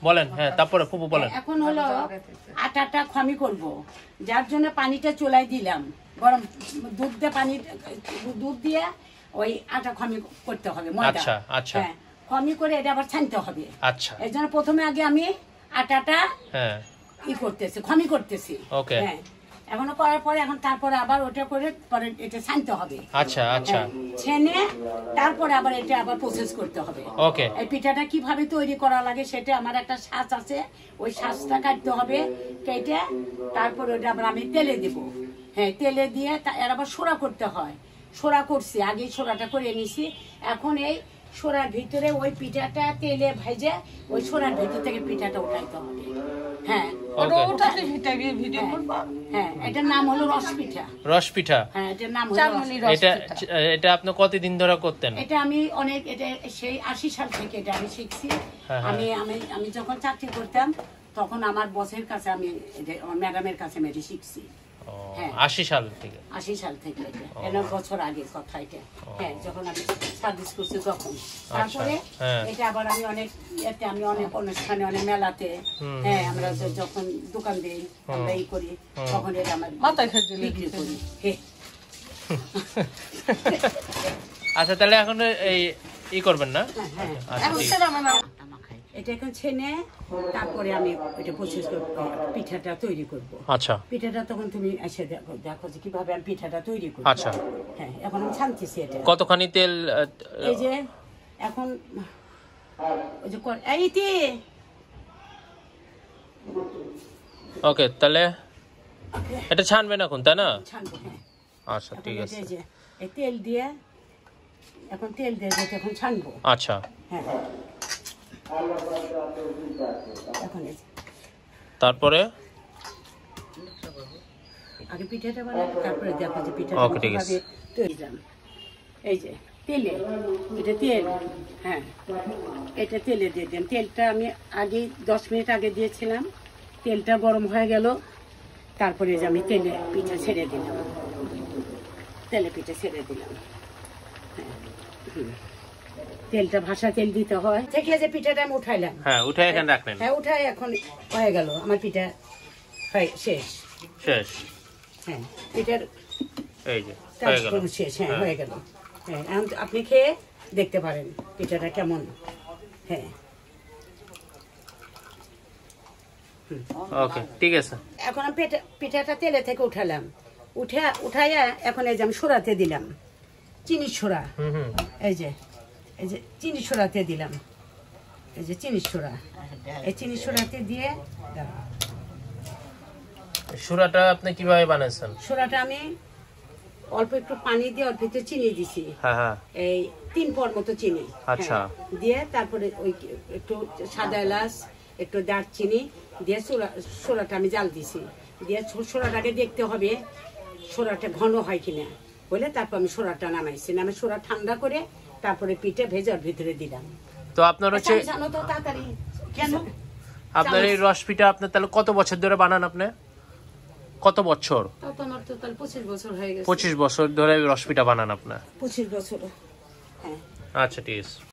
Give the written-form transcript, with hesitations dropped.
বলেন। হ্যাঁ, তারপরে ফুপু বলেন। এখন হলো আটাটা খমি করব, যার জন্য পানিটা চুলায় দিলাম, গরম দুধ দিয়ে ওই আটা খমি করতে হবে, ময়দা। আচ্ছা আচ্ছা। হ্যাঁ, খমি করে এটা আবার ছানতে হবে। আচ্ছা, এর জন্য প্রথমে আগে আমি আটাটা হ্যাঁ করতেছি, খমি করতেছি। ওকে। হ্যাঁ, এখনো করার পরে এখন তারপরে আবার ওটা করে পরে এটা ছানতে হবে। আচ্ছা আচ্ছা। ছেনে তারপরে আবার এটা আবার প্রসেস করতে হবে। ওকে। এই পিঠাটা কিভাবে তৈরি করা লাগে সেটা আমার একটা শাঁস আছে, ওই শাঁসটা কাটতে হবে, কেটে তারপরে ওটা আবার আমি তেলে দেব। হ্যাঁ, তেলে দিয়ে এর আবার সোড়া করতে হয়। সোড়া করছি, আগে সোড়াটা করে নিছি। এখন এই সোড়ার ভিতরে ওই পিঠাটা তেলে ভেজে ওই সোড়ার ভিতর থেকে পিঠাটা উঠাইতে হবে। হ্যাঁ, হ্যাঁ, এটার নাম হলো রস পিঠা। রস পিঠা। হ্যাঁ, এটার নাম হলো রস এটা পিঠা। এটা আপনি কতদিন ধরে করতেন? এটা আমি অনেক, এটা সেই 80 সাল থেকে এটা আমি শিখছি। আমি আমি আমি যখন চাকরি করতাম তখন আমার বসের কাছে আমি আমার ম্যাডামের কাছে আমি এটা শিখছি। 80 সাল থেকে? 80 সাল থেকে, এটা 9 বছর আগের কথা এটা। হ্যাঁ, যখন আমি সার্ভিস করছি তখন। তারপরে এটা আবার আমি অনেক এতে আমি অনেক অনুষ্ঠানে, অনেক মেলাতে, হ্যাঁ, আমরা যখন দোকান দিই, আমরা এই করি, তখন এটা আমার মাথায় বিক্রি করি। আচ্ছা, তাহলে এখন এই করবেন না? এটা এখন ছেনে তারপরে আমি এটা প্রসেস করব, পিঠাটা তৈরি করব। আচ্ছা, পিঠাটা তখন তুমি এসে দেখো দেখো যে কিভাবে আমি পিঠাটা তৈরি করব। আচ্ছা, হ্যাঁ, এখন আমি ছানতেছি এটা। কতখানি তেল? এই যে এখন ওই যে এইটি। ওকে, তাহলে এটা ছানবেন এখন, তাই না? ছানবো, হ্যাঁ। আচ্ছা, ঠিক আছে। এই যে এই তেল দিয়ে, এখন তেল দিয়ে যেটা এখন ছানবো। আচ্ছা, হ্যাঁ, এখন এই যে তারপরে আগে পিঠাটা বানাই, তারপরে দেখো যে পিঠাটা ওকে, ঠিক আছে। তৈরি যান। এই যে তেলে, এটা তেল, হ্যাঁ, এটা তেলে দিয়ে দেন। তেলটা আমি আগে 10 মিনিট আগে দিয়েছিলাম, তেলটা গরম হয়ে গেল, তারপরে যে আমি তেলে পিঠা ছেড়ে দিলাম, তেলে পিঠা ছেড়ে দিলাম। হ্যাঁ, তেলটা ভাসা তেল দিতে হয়। থেকে যে পিঠাটা আমি উঠাইলাম, হ্যাঁ, উঠে এখানে রাখলেন। হ্যাঁ, উঠাই এখন হয়ে গেল আমার পিঠা শেষ। শেষ? হ্যাঁ, পিঠার এই যে হয়ে গেল শেষ। হ্যাঁ, হয়ে গেল। হ্যাঁ, আপনি খেয়ে দেখতে পারেন পিঠাটা কেমন। হ্যাঁ, ওকে, ঠিক আছে। এখন আমি পিঠাটা তেলে থেকে উঠালাম, উঠাইয়া এখন এই যে আমি সোড়াতে দিলাম, চিনি সোড়া। এই যে চিনি সোড়াতে দিলাম, এই যে চিনি সোড়া, এই চিনি সোড়াতে দিয়ে সুরাটা আপনি কিভাবে বানাইছেন? সোড়াটা আমি অল্প একটু পানি দিয়ে অল্প একটু চিনি দিছি। হ্যাঁ হ্যাঁ, এই 3 পর মতো চিনি। আচ্ছা। দিয়ে তারপরে ওই একটু সাদা এলাচ, একটু দারচিনি দিয়ে সোড়াটা আমি জাল দিছি। দিয়ে সোড়াটাকে দেখতে হবে সোড়াটা ঘন হয় কিনা, বলে তারপর আমি সোড়াটা নামাইছি। নামে সোড়া ঠান্ডা করে তারপরে পিঠে ভেজে ওর ভিতরে দিলাম। তো আপনার হচ্ছে জানো তো তাড়াতাড়ি কেন আপনার এই রস পিঠা আপনি তাহলে কত বছর ধরে বানান? আপনি কত বছর? আমার তো তাহলে 25 বছর হয়ে গেছে। 25 বছর ধরে রস পিঠা বানান আপনার? 25 বছর। হ্যাঁ, আচ্ছা, ঠিক আছে।